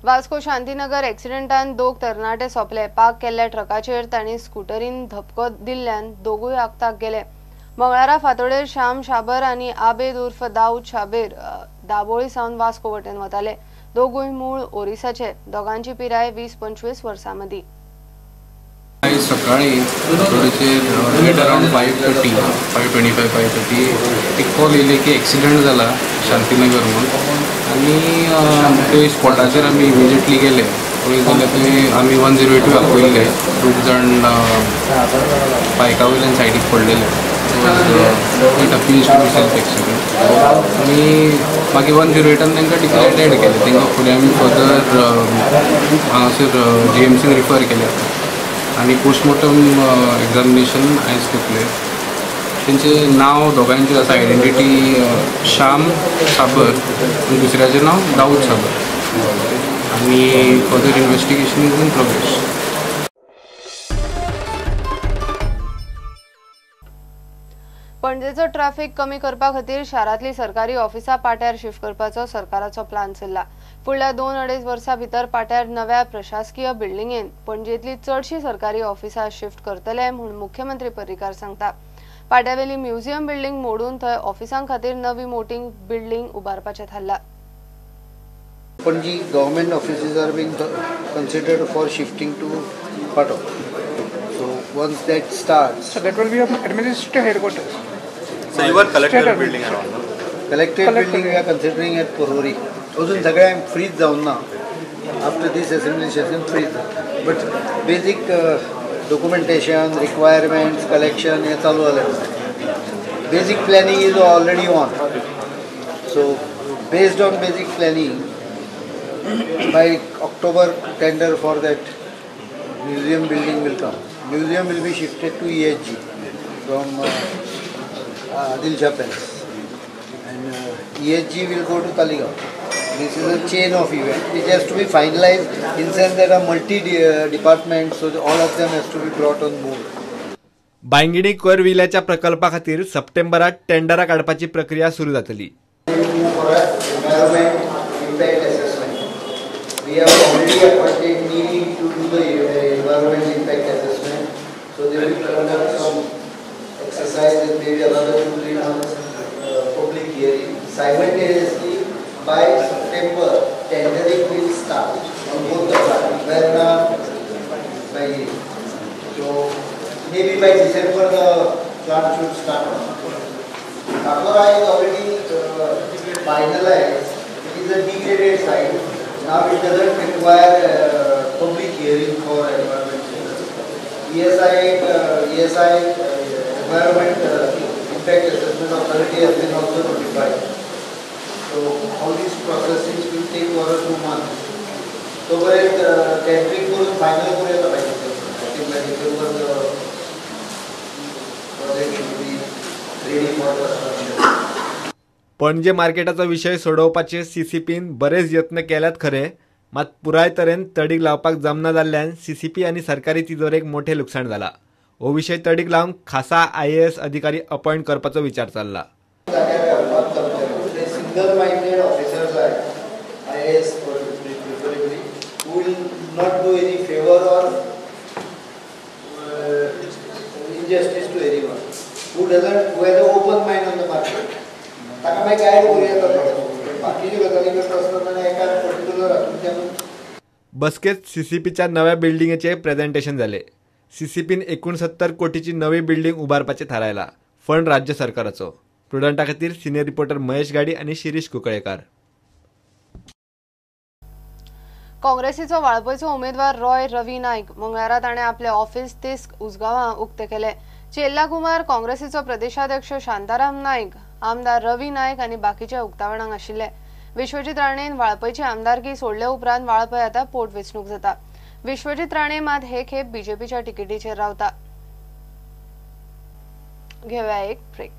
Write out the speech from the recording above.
वास्को शांतीनगर एक्सिडेंटान दोग तरणाटे सोपले। पाक केल्ल्या ट्रकाचेर तांणी स्कूटरीन धपको दिल्ल्यान दोगूय आगताक गेले। मंगळारा फातोडेर श्याम शाबर आनी आबेद उर्फ दाऊद शाबेर दाबोळी सावन वास्को वटेन वताले। दोगूय मूळ ओरिसाचे। दोगांची पिराय 20-25 वर्सां मदी। सकाळी रोडचेर अराउंड 5:30 5:25 5:30 एक कॉल येयले की एक्सिडेंट जाला शांतीनगर म्हणून आनी ते स्पॉटाचेर आमी इमिजिएटली गेले। पळय जाल्यार थंय आमी 108 आपयल्ले। 2 जाण बायका वयल्यान सायडीक पडलेले। सेल्फ एक्सिडेंट आनी मागीर 108 तांकां डिक्लेअर डेड केले। तांकां फुडें आमी फर्दर हांगासर GMCन रिफर केले आनी पोस्टमॉर्टम एग्जामिनेशन आयज घेतले। तेंचे नांव दोगांचें आसा आयडेंटिटी श्याम साबर आनी दुसऱ्याचें नांव दाऊद साबर आनी further investigation is in progress. पणजेचो ट्रॅफिक कमी करपा खातीर शारांतली सरकारी ऑफिसां पाट्यार शिफ्ट करपाचो सरकाराचो प्लान चल्ला। फुडल्या 2-2.5 वर्सां भितर पाट्यार नव्या प्रशासकीय बिल्डिंगेंत पणजेंतली चडशी सरकारी ऑफिसां शिफ्ट करतले म्हूण मुख्यमंत्री पर्रीकार सांगता। पाट्यावेली म्युझियम बिल्डिंग मोडून थंय ऑफिसां खातीर नवी मोठी बिल्डिंग उबारपाचें थारला। Panji government offices are being considered for shifting to Patok. So once that starts, so that will be administrative headquarters. So you are collector building around. Collector building we are considering at Porori. Also, सगळे freeze down now. After this assembly session, freeze down. But basic documentation, requirements, collection, ये चालू आहे. Basic planning is already on. So based on basic planning, by October tender for that museum building will come. Museum will be shifted to ESG from Adil Shah Palace, and ESG will go to Taligaon. This is a chain of events which has to be finalized in sense that are multi-departments, so all of them has to be brought on board. बांगणी कोरविल्याच्या प्रकल्पा खातीर सप्टेंबरात टेंडरां काडपाची प्रक्रिया सुरू जातली। Environment impact assessment. We have already appointed NIRI to do the environment impact assessment. So they will conduct some exercise and maybe another 2-3 months public hearing. Simultaneously, by September, tendering will start on both the plants. By so maybe by December the plant should start. Kakora is already finalized. It is a degraded site. Now it doesn't require public hearing for environment. ESI environment impact assessment authority has been also notified. So all these processes will take 1 or 2 months. So when tendering for final करूया पाहिजे. I think by December the project should be ready for construction. पणजे मार्केटाचो विषय सोडवपाचे CCPन बरेच यत्न केल्यात खरे, मात पुराय तरेन तडीक लावपाक जमना जाल्ल्यान CCP आनी सरकारी तिजोरेक मोठे लुकसाण जाला। हो विषय तडीक लावंक खासा IAS अधिकारी अपॉइंट करपाचो विचार चल्ला। Single minded officers are IAS preferably who will not do any favor or injustice to anyone, who has an open mind on the market. बसकेत CCPच्या नव्या बिल्डिंगेचे प्रेझेंटेशन झाले। CCPन 69 कोटीची नवी बिल्डिंग उभारपाचे थारायला। फंड राज्य सरकाराचो। प्रुडंटा खातीर सिनियर रिपोर्टर महेश गाडी आणि शिरीष कुंकळेकार। काँग्रेसीचो वाळपयचो उमेदवार रॉय रवी नाईक मंगळारा ताणें आपले ऑफिस तिस्क उजगांवां उक्ते केले। चेल्ला कुमार काँग्रेसीचो प्रदेशाध्यक्ष शांताराम नाईक, आमदार रवी नाईक आनी बाकीच्या उक्तावणांक आशिल्ले। विश्वजीत राणेन वाळपयची आमदारकी सोडले उपरांत वाळपय आतां पोटवेंचणूक जाता। विश्वजीत राणे मात हे खेप BJPच्या तिकेटीचेर रावता। घेवया एक ब्रेक।